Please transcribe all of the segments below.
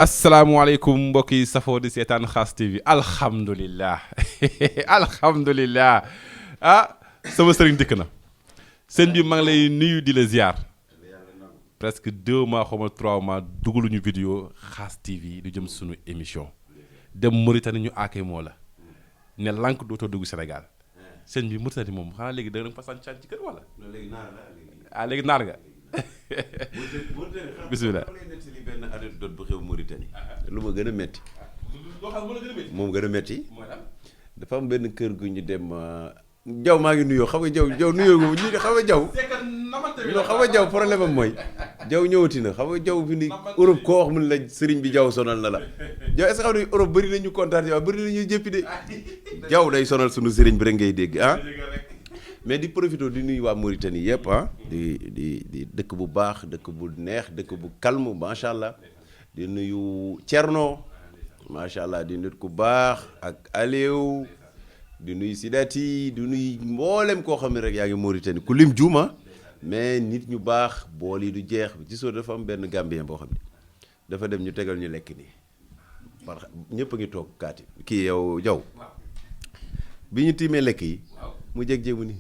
asalaamaaleykum mbokk yi safoo di seetaan KHASS TV alhamdulilah alhamdulilah sama sëriñ dikk na sëñ bi maa ngi lay nuyu di la ziar presque 2 mois xaw ma 3 mois dugaluñu vidéo KHASS TV du jëm suñu émission dem Mauritanie ñu aakee moo la ne lànk dootoo dugg Sénégal sëñ bi Mauritanie moom xanaa léegi da nga fa sànni ci kër wala. léegi naar nga. bisimilah. benn anecdote bu xew Mauritanie lu ma gën a metti moom gën a metti dafa am benn kër gu ñu dem jaw maa ngi nuyoo xam nga jaw nuyoo gu ñu xam nga jaw non xam nga jaw problème am mooy jaw ñëwati na xam nga jaw fi ni Europe koo wax mun la sëriñ bi jaw sonal na la jaw est-ce que xam ne Europe bëri nañu kontaan waaw bëri nañu jëppi de jaw day sonal sunu sëriñ bi rek ngay dégg mais di profité di nuyu waa Mauritanie yëpp di dëkk bu baax dëkk bu neex dëkk bu calme macha allah di nuyu Thierno macha allah di nit ku baax ak Aliou di nuyu Sidati di nuyu mboolem koo xam ne rek yaa ngi Mauritanie ku lim juuma mais nit ñu baax bool yi du jeex gisoo dafa am benn Gambien boo xam ne dafa dem ñu tegal ñu lekk nii parce que ñëpp a ngi toog kaati kii yow jaw bi ñu tiimee lekk yi. mu jeg mu ni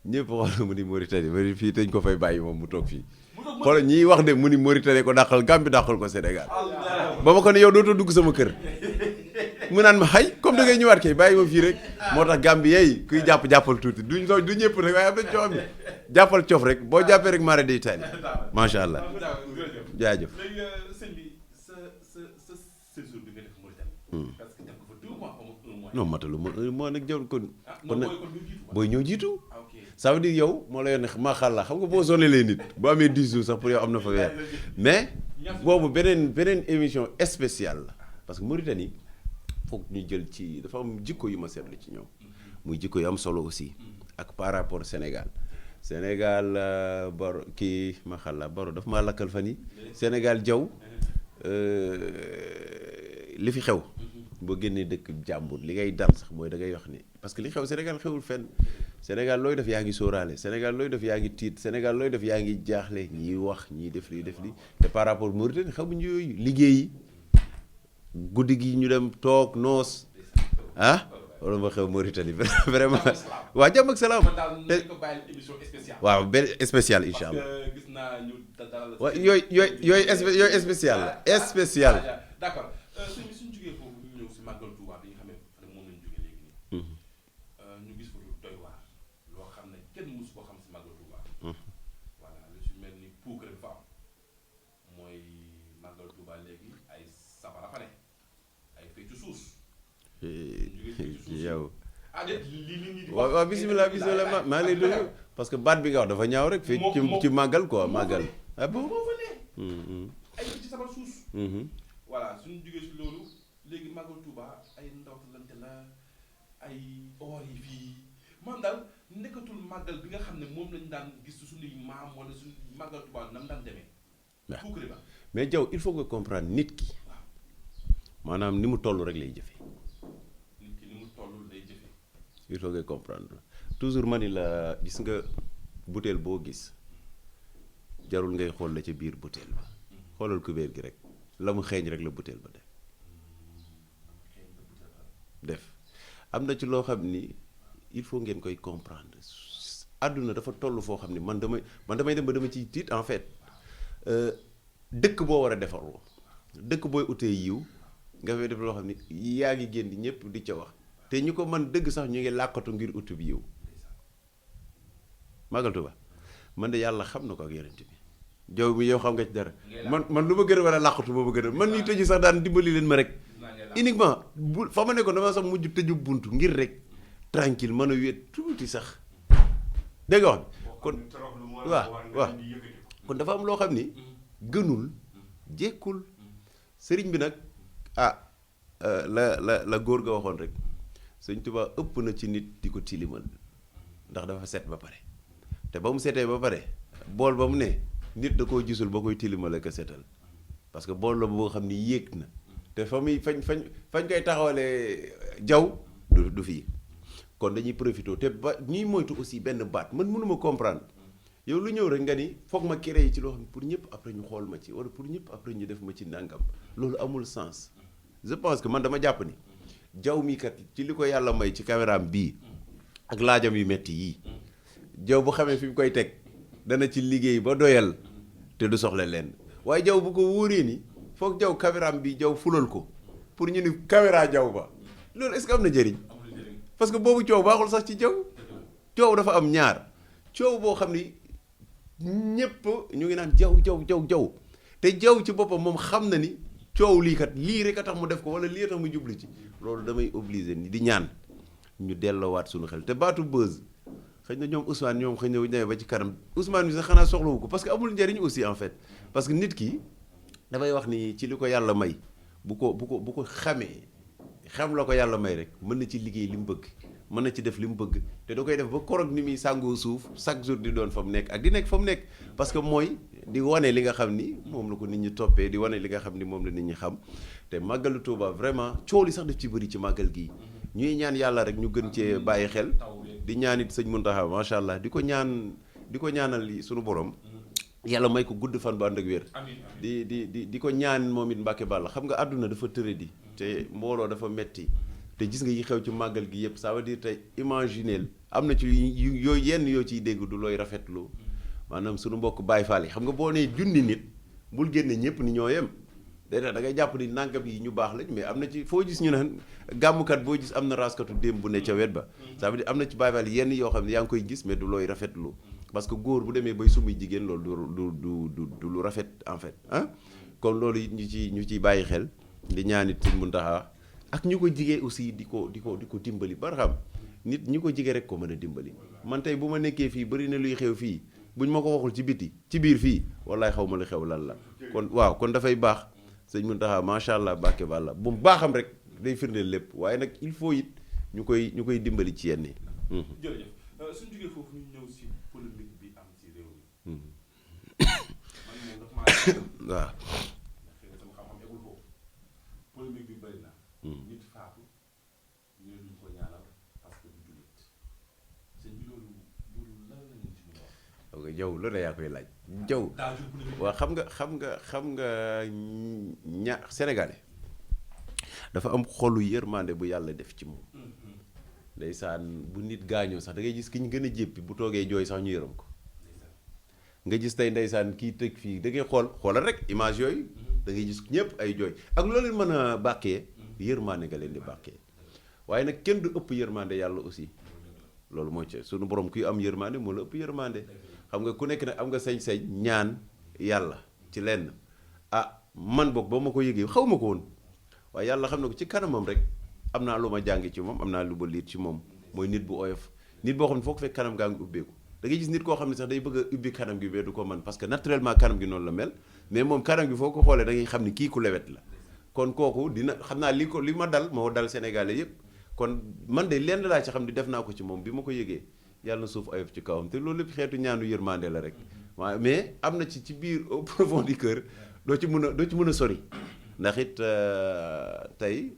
ñëpp xool mu ni Mauritanie ma ni fii dañ ko fay bàyyi moom mu toog fii xool ñiy wax de mu ni Mauritanie ko dàqal Gambie dàqal ko Sénégal ba ma ko ne yow dootoo dugg sama kër mu naan ma xay comme da ngay ñëwaat kay bàyyi ma fii rek moo tax Gambie yeey kuy jàppal tuuti du ñëpp rek waaye am na coo xam ne jàppal cof rek boo jàppee rek mara day taali macha allah jaajëf. non matalu moo nag jaw kon nag booy ñëw jiitu ça veut dire yow moo la yoon ne maa xàllaa xam nga boo sonalee nit boo amee 10 jours sax pour yow am na fa weer mais boobu beneen émission spéciale la parce que Mauritanie foog ñu jël ci dafa am jikko yu ma seetlu ci ñoom muy jikko yu am solo aussi ak par rapport Sénégal baro kii ma xàllaa baro dafa maa lakkal fan yi Sénégal jaw li fi xew boo génnee dëkk jàmbur li ngay dal sax mooy da ngay wax ni parce que li xew Sénégal xewul fenn Sénégal looy def yaa ngi sóoraale Sénégal looy def yaa ngi tiit Sénégal looy def yaa ngi jaaxle ñiy wax ñiy def lii te par rapport Mauritanie xamuñu yooyu liggéeyi guddi gi ñu dem toog noos wala ma xew Mauritanie vraiment waa jàmm ak salaam waaw benn spécial incha allah waaw yooyu spécial la spécial. d'accord suñu jógee foofu ñu ñëw si màggal Touba bi nga xam ne moom lañu jógee léegi nii ñu gis ko lu doy waar loo xam ne kenn mësu ko xam si màggal Touba voilà lu si mel ni puuk rek fa am mooy màggal Touba léegi ay safara fa ne ay feccu suus yow li waaw bisimilah maa ngi lay déglu parce que baat bi nga wax dafa ñaaw rek fii ci màggal quoi màggal bon moo fa ne ay ci sabar suus voilà suñu jógee si loolu léegi màggal Touba ay ndawtalante la ay oor yi fii maanaam daal nekkatul màggal bi nga xam ne moom lañu daan gis suñuy maam wala suñu màggal Touba nam daan demee. waaw mais Diaw il faut nga comprendre nit ki maanaam ni mu toll rek lay jëfee. nit ki ni mu toll lay jëfee. il faut nga comprendre toujours ma ni la gis nga butéel boo gis jarul ngay xool la ca biir butéel ba xoolal kubéer gi rek. la mu xeeñ rek la butéel ba def am na ci loo xam ni il faut ngeen koy comprendre àdduna dafa toll foo xam ni man damay dem ba dama ciy tiit en fait dëkk boo war a defaroo dëkk booy utee yiw nga fay def loo xam ni yaa ngi génn ñëpp di ca wax te ñu ko man dëgg sax ñu ngi làkkatu ngir utub yiw Magal Touba man de yàlla xam na ko ak yonent bi jaw mi yow xam nga ci dara man lu ma gën a war a làqatu moo ma gën a man ñuy tëju sax daan dimbali leen ma rek uniquement bu fa ma nekkoon dama sax mujj tëju buntu ngir rek tranquille mën a wéet tuuti sax dégg nga wax kon waaw kon dafa am loo xam ni gënul jekkul sëriñ bi nag la góor ga waxoon rek sëñ Tuubaa ëpp na ci nit di ko tilimal ndax dafa set ba pare te ba mu setee ba pare bool ba mu ne nit da koo gisul ba koy tilimal ak setal parce que bool la boo xam ni yéeg na te fa muy fañ koy taxawalee jaw du fii kon dañuy profité te ba ñuy moytu aussi benn baat man mënuma comprendre yow lu ñëw rek nga ni foog ma créer ci loo xam ne pour ñëpp après ñu xool ma ci wala pour ñëpp après ñu def ma ci nangam loolu amul sens je pense que man dama jàpp ni jaw mi kat ci li ko yàlla may ci caméraam bii ak laajam yu metti yii jaw bu xamee fi mu koy teg dana ci liggéey ba doyal te du soxla leen waaye jaw bu ko wóoree ni foog jaw caméraam bi jaw fulal ko pour ñu ni caméra jaw ba loolu est-ce que am na njëriñ parce que boobu coow baaxul sax ci jaw coow dafa am ñaar coow boo xam ni ñëpp ñu ngi naan jaw te jaw ci boppam moom xam na ni coow lii kat lii rek a tax mu def ko wala lii a tax mu jublu ci loolu damay obligé ni di ñaan ñu delloowaat suñu xel te baatu buzz xëy na ñoom Ousmane ñoom xëy na bu ñu demee ba ci kanam Ousmane bi sax xanaa soxlawu ko parce que amul njëriñ aussi en fait parce que nit ki dafay wax ni ci li ko yàlla may bu ko xamee xam la ko yàlla may rek mën na ci liggéey li mu bëgg mën na ci def li mu bëgg te da koy def ba korog ni muy sàngoo suuf chaque jour di doon fa mu nekk ak di nekk fa mu nekk parce que mooy di wane li nga xam ni moom la ko nit ñi toppee di wane li nga xam ni moom la nit ñi xam te màggalu Tuuba vraiment coow li sax daf ci bëri ci màggal gii ñuy ñaan yàlla rek ñu gën cee bàyyi xel di ñaan it sëñ Muntaxa macha allah di ko ñaanal suñu borom yàlla may ko gudd fan bu ànd ak wér di ko ñaan moom it Mbàkke Bàlla xam nga àdduna dafa tëre di te mbooloo dafa metti te gis nga yi xew ci màggal gi yëpp ça veut dire tey imagineel am na ci yooyu yenn yoo ciy dégg du looy rafetlu maanaam suñu mbokk Baay Faal yi xam nga boo nee junni nit bul génne ñëpp ni ñoo yem da ngay jàpp ni nangam yi ñu baax lañ mais am na ci foo gis ñu naan gàmmukat boo gis am na raskatu démb bu ne ca wet ba ça veut dire am na ci Baay Faal yenn yoo xam ne yaa ngi koy gis mais du looy rafetlu parce que góor bu demee bay summi jigéen loolu du lu rafet en fait ah kon loolu it ñu ciy bàyyi xel di ñaan it Sëñ Muntaxa ak ñu ko jigee aussi di ko dimbali ba xam nit ñi ko jigee rek ko mën a dimbali man tey bu ma nekkee fii bëri na luy xew fii buñ ma ko waxul ci biti ci biir fii wallaay xaw ma lu xew lan la kon waaw kon dafay baax Sëñ Muntaxa macha allah Mbàkke Bàlla bu baaxam rek day firndeel lépp waaye nag il faut it ñu koy dimbali ci yenn yi. jërëjëf suñu jógee foofu ñu ñëw si polémique bi am ci réew mi. man moom dafa maa waaw. xëy na sama xam-xam eggul foofu polémique bi bëri na. nit faatu ñu ne duñ ko ñaanal parce que du jullit sëñ bi loolu lan la ñu ci mën a wax. ok jaw loolu yaa koy laaj. jaw waaw xam nga Sénégalais dafa am xolu yërmande bu yàlla def ci moom. ndeysaan bu nit gaañoo sax da ngay gis ki ñu gën a jéppi bu toogee jooy sax ñu yërëm ko nga gis tey ndeysaan kii tëj fii da ngay xoolal rek image yooyu da ngay gis ñëpp ay jooy ak loolu leen mën a bàkkee yërmande nga leen di bàkkee waaye nag kenn du ëpp yërmande yàlla aussi loolu moo ci sunu borom kuy am yërmande moo la ëpp yërmande xam nga ku nekk nag am nga sañ-sañ ñaan yàlla ci lenn man boog ba ma ko yëgee xaw ma ko woon waaye yàlla xam na ko ci kanamam rek am naa lu ma jàng ci moom am naa lu ba liit ci moom mooy nit bu oyof nit boo xam ne foo ko fekk kanam gaa ngi ubbeeku da ngay gis nit koo xam ne sax day bëgg a ubbi kanam gi mais du ko mën parce que naturellement kanam gi noonu la mel mais moom kanam gi foo ko xoolee da ngay xam ni kii ku lewet la kon kooku dina xam naa li ma dal moo dal Sénégalais yëpp kon man de lenn laa ci xam ni def naa ko ci moom bi ma ko yëgee yàlla na suuf oyof ci kawam te loolu lépp xeetu ñaanu yërmande la rek waaw mais am na ci biir au profond du cœur doo ci mën a sori ndax it tey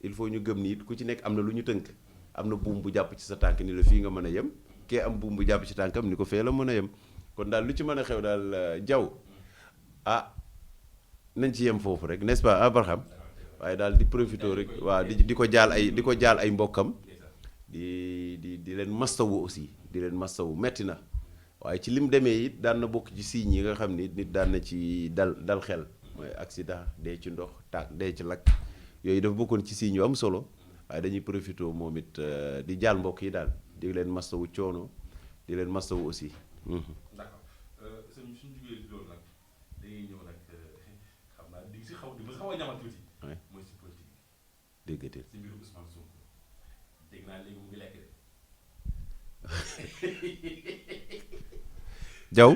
il faut ñu gëm ni it ku ci nekk am na lu ñu tënk am na buum bu jàpp ci sa tànk ni la fii nga mën a yem kee am buum bu jàpp ci tànkam ni ko fee la mën a yem kon daal lu ci mën a xew daal jaw nañ ci yem foofu rek n'est-ce pas Abraham waaye daal di profité rek waaw di ko jaal ay mbokkam di leen mastawu aussi di leen mastawu metti na waaye ci lim demee it daan na bokk ci signes yi nga xam ni nit daan na ci dal xel mooy accident dee ci ndox dee ci lakk yooyu dafa bokkoon ci signes yu am solo waaye dañuy profité moom it di jaal mbokk yi daal di leen mastawu coono di leen mastawu aussi. d'accord suñu jugee loolu nag dañuy ñëw nag xam naa di si xaw a ñamal tuuti. mooy si politique bi. dégg si mbirum Ousmane Sonko dégg naa léegi mu ngi lekk de. Jaw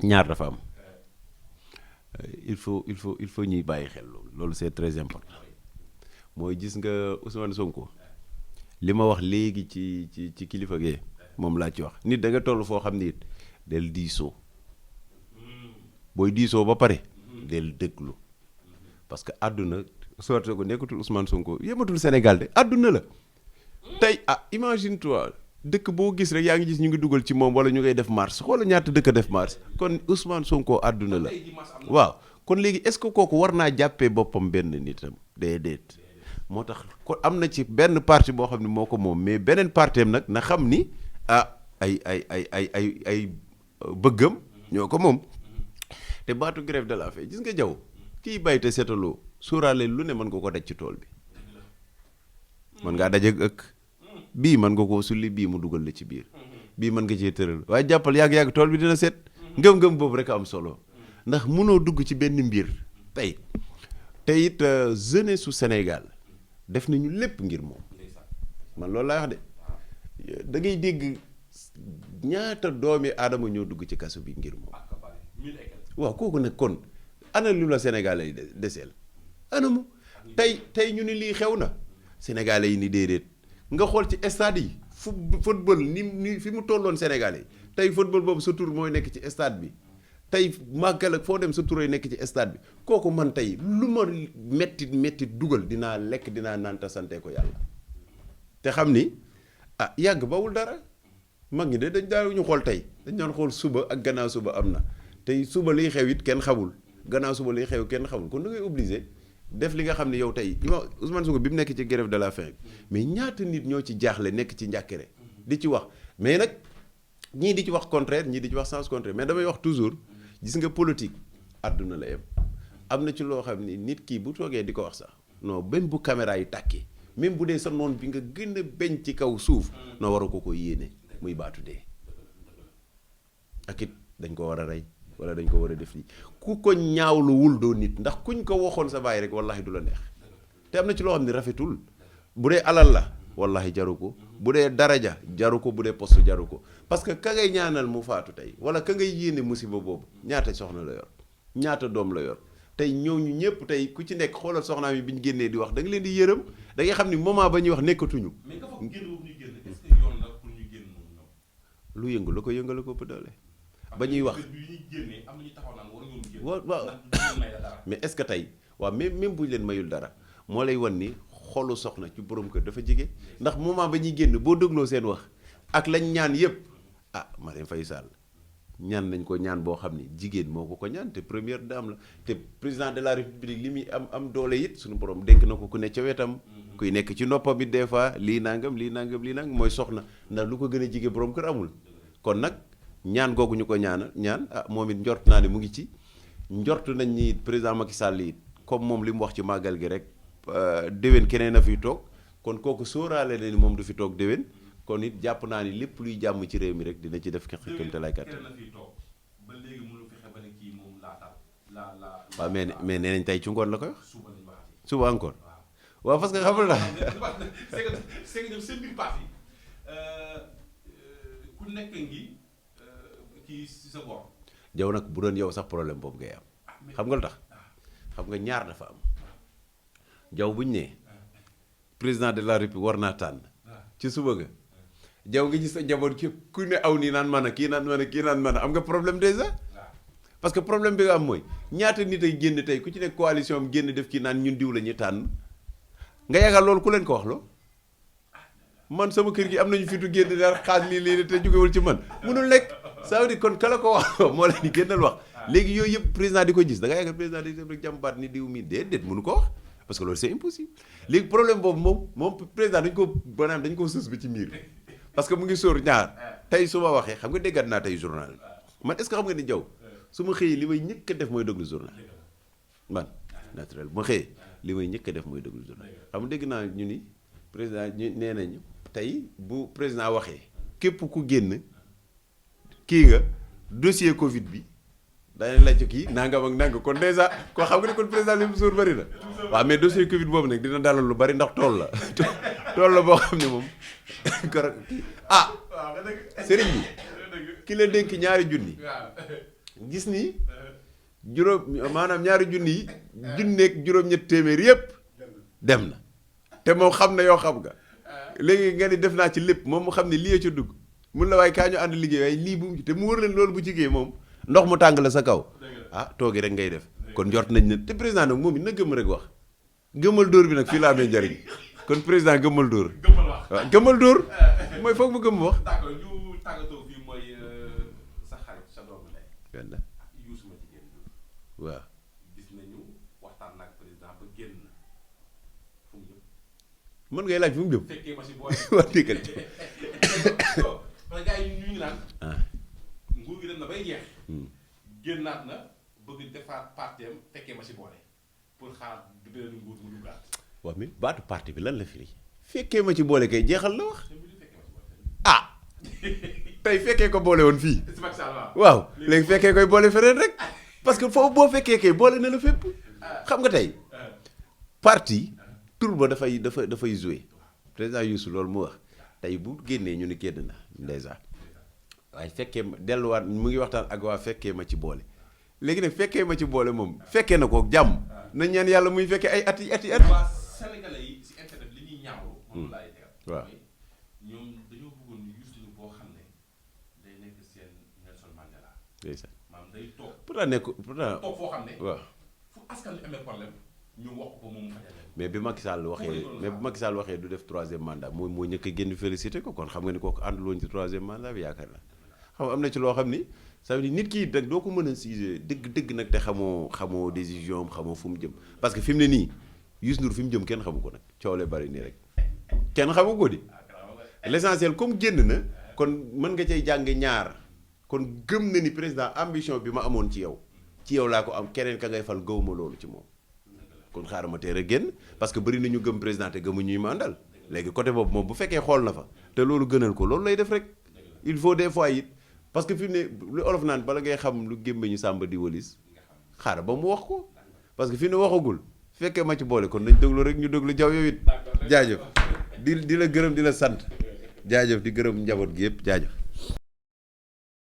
ñaar dafa am il faut ñuy bàyyi xel loolu c'est très important mooy gis nga Ousmane Sonko li ma wax léegi ci kilifa gee moom laa ci wax nit da nga toll foo xam ni it del diisoo booy diisoo ba pare del déglu parce que àdduna Ousmane Sonko nekkatul Ousmane Sonko yematul Sénégal de àdduna la tey imagine toi dëkk boo gis rek yaa ngi gis ñu ngi dugal ci moom wala ñu ngay def marche xoola ñaata dëkk def marche kon Ousmane Sonko àdduna la waaw kon léegi est-ce que kooku war naa jàppee boppam benn nitam déedéet moo tax kon am na ci benn parti boo xam ne moo ko moom mais beneen parteem nag na xam ni ay bëggam ñoo ko moom te baatu grève de la faim gis nga jaw kiy bay te seetaloo sóoraale lu ne mën nga ko daj ci tool bi mën ngaa dajeeg ëkk bii mën nga koo sulli bii mu dugal la ci biir bii mën nga cee tëral waaye jàppal yàgg-yàgg tool bi dina set ngëm-ngëm boobu rek am solo ndax mënoo dugg ci benn mbir tey te it jeunesse su Sénégal def nañu lépp ngir moom man loolu laa wax de da ngay dégg ñaata doomi aadama ñoo dugg ci kaso bi ngir moom waaw kooku nag kon ana lu la Sénégalais yi deseel anamu tey ñu ni lii xew na Sénégalais yi ni déedéet nga xool ci stade yi football ni fi mu tolloon Sénégalais yi tey football boobu sa tur mooy nekk ci stade bi tey màggal ak foo dem sa tur ay nekk ci stade bi kooku man tey lu ma metti dugal dinaa lekk dinaa naan te sante ko yàlla te xam ni yàgg bawul dara mag ñi de dañ daaw ñu xool tey dañ doon xool suba ak gannaaw suba am na tey suba liy xew it kenn xamul gannaaw suba liy xew kenn xamul kon da ngay obligé def li nga xam ne yow tey Ousmane Sonko bi mu nekk ci grève de la faim mais ñaata nit ñoo ci jaaxle nekk ci njàkkere di ci wax mais nag ñii di ci wax contraire ñii di ci wax sens contraire mais damay wax toujours gis nga politique àdduna la yem am na ci loo xam ni nit kii bu toogee di ko wax sax non benn bu caméra yi tàkkee même bu dee sa noon bi nga gën a beñ ci kaw suuf noo war a ko yéene muy baatu dee ak it dañ ko war a rey wala dañ ko war a def lii ku ko ñaawluwul doo nit ndax kuñ ko waxoon sa baay rek wallahi du la neex te am na ci loo xam ne rafetul bu dee alal la wallahi jaru ko bu dee daraja jaru ko bu dee poste jaru ko parce que ka ngay ñaanal mu faatu tey wala ka ngay yéene musiba boobu ñaata soxna la yor ñaata doom la yor tey ñooñu ñëpp tey ku ci nekk xoolal soxnaam yi bi ñu génnee di wax da nga leen di yërëm da ngay xam ni moment ba ñuy wax nekkatuñu. mais nga foog génn boobu ñuy génn est-ce que yoon la pour ñu génn noonu. lu yëngu la ko yëngal ko ëpp doole. ba ñuy wax waaw mais est-ce que tey waaw même bu ñu leen mayul dara moo lay wan ni xolu soxna ci borom kër dafa jege ndax moment ba ñuy génn boo dégloo seen wax ak lañ ñaan yëpp Marième Faye Sall ñaan nañ ko ñaan boo xam ni jigéen moo ko ñaan te première dame la te président de la république li muy am doole it suñu borom dénk na ko ku ne ca wetam kuy nekk ci noppam it des fois lii nangam mooy soxna ndax lu ko gën a jige borom kër amul kon nag ñaan googu ñu ko ñaan moom it njort naa ne mu ngi ci njort nañ ni président Macky Sall it comme moom li mu wax ci màggal gi rek déwén keneen a fiy toog kon kooku sóoraale na ni moom du fi toog déwén kon it jàpp naa ni lépp luy jàmm ci réew mi rek dina ci def xëkkam te laykat waaw mais nee nañ tey ci ngoon la koy wax suba encore waaw parce que xamul la c'est que seen biir parti ku nekk ngi kii si sa boor jaw nag bu doon yow sax problème boobu ngay am xam nga lu tax xam nga ñaar dafa am jaw buñ ne président de la république war naa tànn ci suba ga jaw nga gis sa njaboot ci ku ne aw nii naan man a kii naan man a kii naan man a am nga problème déjà parce que problème bi nga am mooy ñaata nit ay génn tey ku ci nekk coalition am génn def kii naan ñun diw la ñuy tànn nga yaakaar loolu ku leen ko wax loo man sama kër gi am nañu fitu génn daal xaas lii te jógewul ci man mënul nekk ça veut dire kon kala ko wax moo leen di génnal wax léegi yooyu yëpp président di ko gis da nga yaakaar président di def rek jàmbaat ni diw mi déedéet mënu ko wax parce que loolu c'est impossible léegi problème boobu moom président dañ ko sës bi ci miir parce que mu ngi sóor ñaar tey su ma waxee xam nga déggaat naa tey journal man est-ce que xam nga ni jaw su ma xëyee li may njëkk a def mooy déglu journal man naturel bu ma xëyee li may njëkk a def mooy déglu journal xam nga dégg naa ñu ni président ñu nee nañu tey bu président waxee képp ku génn kii nga dossier Covid bi dañu laaj kii nangam ak nangam kon déjà koo xam nga ne kon président li mu sóor bëri na waaw mais dossier Covid boobu nag dina dalal lu bari ndax tool la boo xam ne moom sëriñ bi ki la dénk ñaari junni gis ni maanaam ñaari junni yi junneeg juróom-ñett téeméer yépp dem na te moom xam na yoo xam nga léegi nga ni def naa ci lépp moom mu xam ne lii ca dugg mun la waaye kaa ñu ànd liggéey waaye lii bu te mu wër leen loolu bu jigee moom ndox mu tàng la sa kaw toogi rek ngay def kon njort nañ ne te président nag moom it na gëm rek wax gëmmal dóor bi nag fii la amee njariñ kon président gëmmal dóor wax. waaw gëmmal dóor mooy foog mu gëm wax. d'accord ñu tàggatoo fii mooy sa xarit sa doomu ndey. walla Youssou ma jigéen ñi. waaw. gis nañu waxtaan nag président ba génn fu mu jëm. mën ngay laaj fu mu jëm. fekkee ma si boole. wax dëggal. parce que gars yi ñu ngi naan. ah. nguur gi dem na bay jeex. génnaat na bëgg defaat parteem fekkee ma si boole pour xaar du beneen nguur mu duggaat. wax mi baatu parti bi lan la firi. fekkee ma ci boole kay jeexal la wax. ah. tey fekkee ko boole woon fii. waaw léegi fekkee koy boole feneen rek. parce que foofu boo fekkee kay boole na la fépp. xam nga tey. parti tur ba dafay joué. président Youssou loolu mu wax tey bu génnee ñu ni génn na déjà. waaye fekkee ma delluwaat mu ngi waxtaan ak waa fekkee ma ci boole léegi nag fekkee ma ci boole moom fekkee na ko jàmm nañ ñaan yàlla muy fekkee ay at. waa sénégalais yi si internet li ñuy ñaawlu. moom laay tegal. waaw ñoom dañoo bëggoon Youssou boo xam ne day nekk seen Nelson Mandela. ndeysaan maanaam day toog. pourtant toog foo xam ne. waaw fu askan wi amee problème ñu wax ko moom mu fajal leen. mais bi Macky Sall waxee du def troisième mandat moo ñëkk a génn félicité ko kon xam nga ni kooku àndul woon ci troisième mandat bi yaakaar naa. xam am na ci loo xam ni ça veut dire nit kii nag doo ko mën a siise dëgg nag te xamoo décision am xamoo fu mu jëm parce que fi mu ne nii Youssou Ndour fi mu jëm kenn xamu ko nag coow bari nii rek kenn xamu ko di l'essentiel comme génn na kon mën nga cay jàng ñaar kon gëm na ni président ambition bi ma amoon ci yow laa ko am keneen ka ngay fal gëwuma loolu ci moom kon xaaral ma teel a génn parce que bari na ñu gëm président te gëmu ñuy mandal léegi côté boobu moom bu fekkee xool na fa te loolu gënal ko loolu lay def rek il faut des fois it parce que fi mu ne lu olof naan bala ngay xam lu gémbe ñu sàmba di walis xaaral ba mu wax ko parce que fi mu ne waxagul fekkee ma ci boole kon nañ déglu rek ñu déglu jaw yow it jaajëf di la gërëm di la sant jaajëf di gërëm njaboot gi yëpp jaajëf